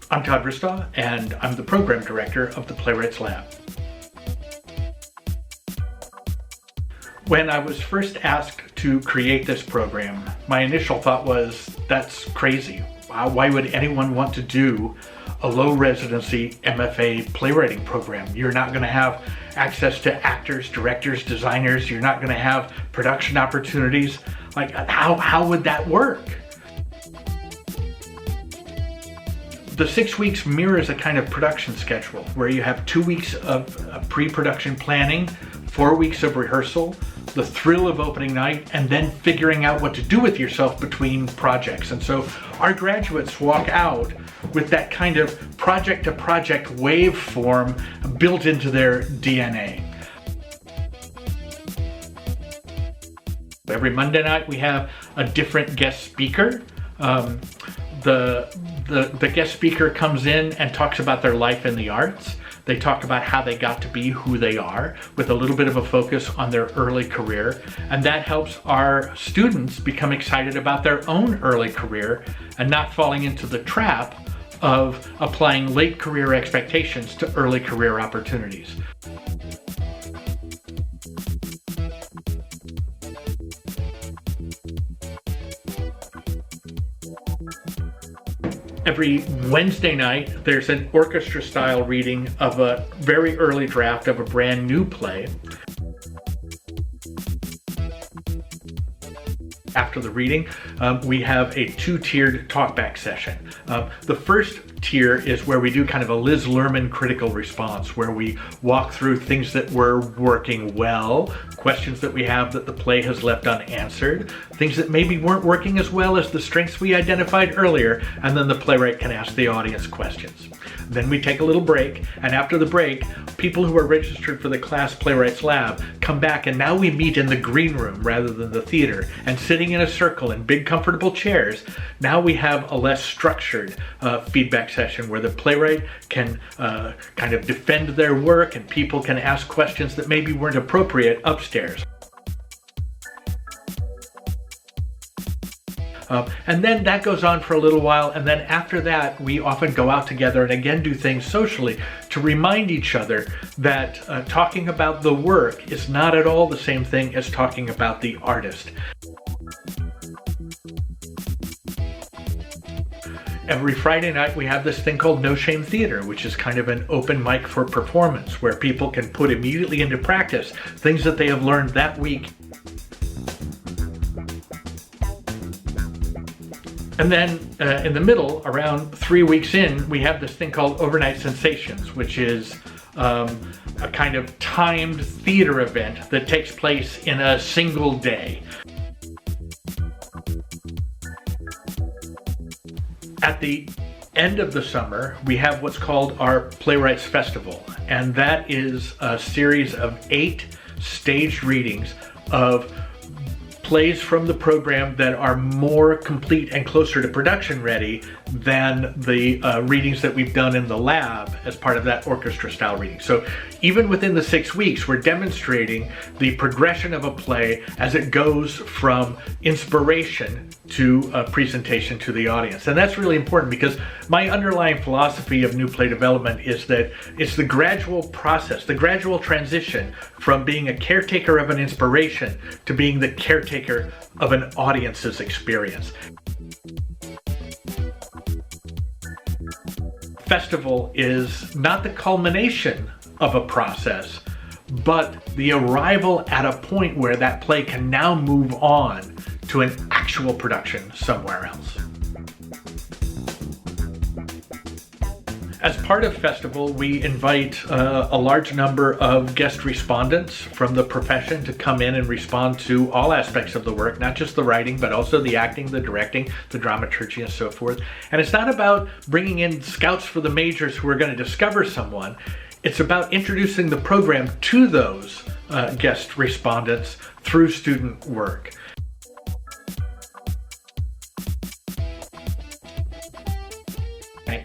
I'm Todd Ristau, and I'm the Program Director of the Playwrights Lab. When I was first asked to create this program, my initial thought was, that's crazy. Why would anyone want to do a low residency MFA playwriting program? You're not going to have access to actors, directors, designers. You're not going to have production opportunities. Like, how would that work? The 6 weeks mirrors a kind of production schedule where you have 2 weeks of pre-production planning, 4 weeks of rehearsal, the thrill of opening night, and then figuring out what to do with yourself between projects. And so our graduates walk out with that kind of project-to-project waveform built into their DNA. Every Monday night we have a different guest speaker. The guest speaker comes in and talks about their life in the arts. They talk about how they got to be who they are with a little bit of a focus on their early career. And that helps our students become excited about their own early career and not falling into the trap of applying late career expectations to early career opportunities. Every Wednesday night, there's an orchestra-style reading of a very early draft of a brand new play. After the reading, we have a two-tiered talkback session. The first tier is where we do kind of a Liz Lerman critical response, where we walk through things that were working well, questions that we have that the play has left unanswered, things that maybe weren't working as well as the strengths we identified earlier, and then the playwright can ask the audience questions. Then we take a little break, and after the break, people who are registered for the class Playwrights Lab come back, and now we meet in the green room rather than the theater, and sitting in a circle in big comfortable chairs, now we have a less structured feedback session where the playwright can kind of defend their work and people can ask questions that maybe weren't appropriate upstairs. And then that goes on for a little while, and then after that we often go out together and again do things socially to remind each other that talking about the work is not at all the same thing as talking about the artist. Every Friday night we have this thing called No Shame Theater, which is kind of an open mic for performance where people can put immediately into practice things that they have learned that week. And then in the middle, around 3 weeks in, we have this thing called Overnight Sensations, which is a kind of timed theater event that takes place in a single day. At the end of the summer, we have what's called our Playwrights Festival, and that is a series of 8 staged readings of plays from the program that are more complete and closer to production ready than the readings that we've done in the lab as part of that orchestra style reading. So even within the 6 weeks, we're demonstrating the progression of a play as it goes from inspiration to presentation to the audience. And that's really important because my underlying philosophy of new play development is that it's the gradual process, the gradual transition from being a caretaker of an inspiration to being the caretaker of an audience's experience. Festival is not the culmination of a process, but the arrival at a point where that play can now move on to an actual production somewhere else. As part of Festival, we invite a large number of guest respondents from the profession to come in and respond to all aspects of the work, not just the writing, but also the acting, the directing, the dramaturgy, and so forth. And it's not about bringing in scouts for the majors who are going to discover someone. It's about introducing the program to those guest respondents through student work.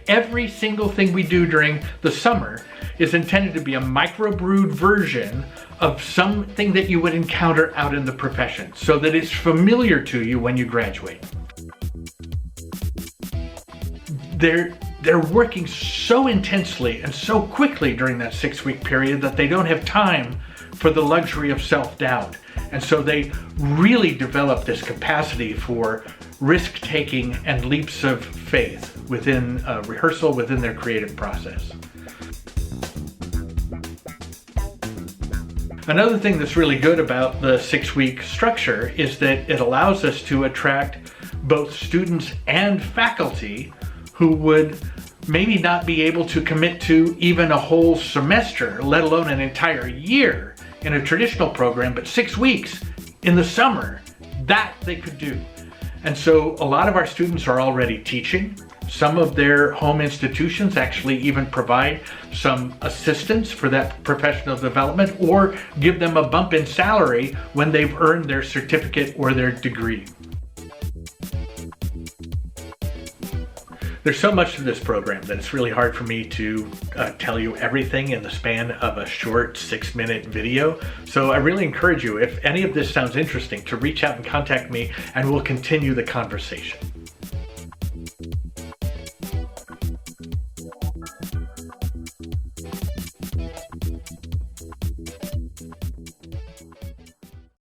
Every single thing we do during the summer is intended to be a microbrewed version of something that you would encounter out in the profession, so that it's familiar to you when you graduate. they're working so intensely and so quickly during that 6-week period that they don't have time for the luxury of self-doubt. And so they really develop this capacity for risk-taking and leaps of faith within rehearsal, within their creative process. Another thing that's really good about the 6-week structure is that it allows us to attract both students and faculty who would maybe not be able to commit to even a whole semester, let alone an entire year in a traditional program, but 6 weeks in the summer, that they could do. And so a lot of our students are already teaching. Some of their home institutions actually even provide some assistance for that professional development or give them a bump in salary when they've earned their certificate or their degree. There's so much to this program that it's really hard for me to tell you everything in the span of a short 6-minute video. So I really encourage you, if any of this sounds interesting, to reach out and contact me and we'll continue the conversation.